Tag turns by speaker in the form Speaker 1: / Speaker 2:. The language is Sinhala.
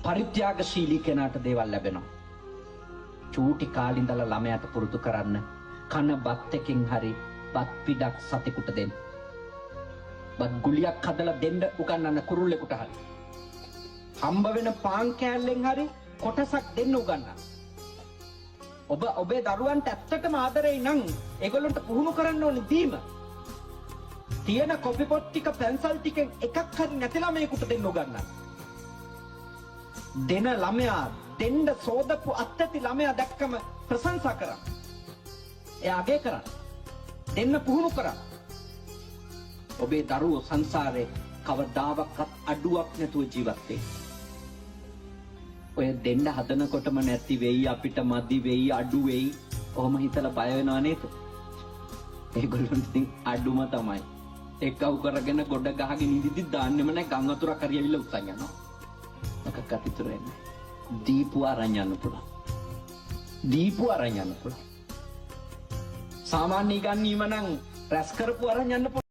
Speaker 1: පරිත්‍යාගශීලී කෙනාට දේවල් ලැබෙනවා. චූටි කාලේ ඉඳලා ළමයාට පුරුදු කරන්න කන බත් එකෙන් හරි බත් පිටක් සතෙකුට දෙන්න. බත් ගුලියක් හදලා දෙන්න උගන්නන්න කුරුල්ලෙකුට හරි. හම්බ වෙන පාන් කෑල්ලෙන් හරි කොටසක් දෙන්න උගන්නන්න. ඔබේ දරුවන්ට ඇත්තටම ආදරේ නම් ඒගොල්ලන්ට පුහුණු කරන්න ඕනේ දීම. තියෙන කොපි පොත් ටික පැන්සල් ටිකෙන් එකක් හරි නැති ළමයෙකුට දෙන්න උගන්නන්න. දෙන ළමයා දෙන්න සෝදපු අත්‍යති ළමයා දැක්කම ප්‍රශංසා කරන්න. එයා අගය කරන්න. දෙන්න පුහුණු කරන්න. ඔබේ දරුවෝ සංසාරේ කවදාවත් අඩුවක් නැතුව ජීවත් වෙයි. ඔය දෙන්න හදනකොටම නැති වෙයි, අපිට මදි වෙයි, අඩු වෙයි. කොහොම හිතලා බය වෙනව නේද? ඒගොල්ලොන්ට ඉතින් අඩුම තමයි. එක්කව කරගෙන ගොඩ ගහගෙන ඉඳිදි දාන්නෙම නැහැ, ගම් වතුරක් හරි ඇවිල්ලා උස්සන් යනවා. මොකක්වත් ඉතුරු වෙන්නේ නැහැ. දීපු අරන් යන්න පුළුවන්. දීපු අරන් යන්න පුළුවන්. සාමාන්‍ය ඉගැන්වීම නම් රැස් කරපු අරන් යන්න පුළුවන්.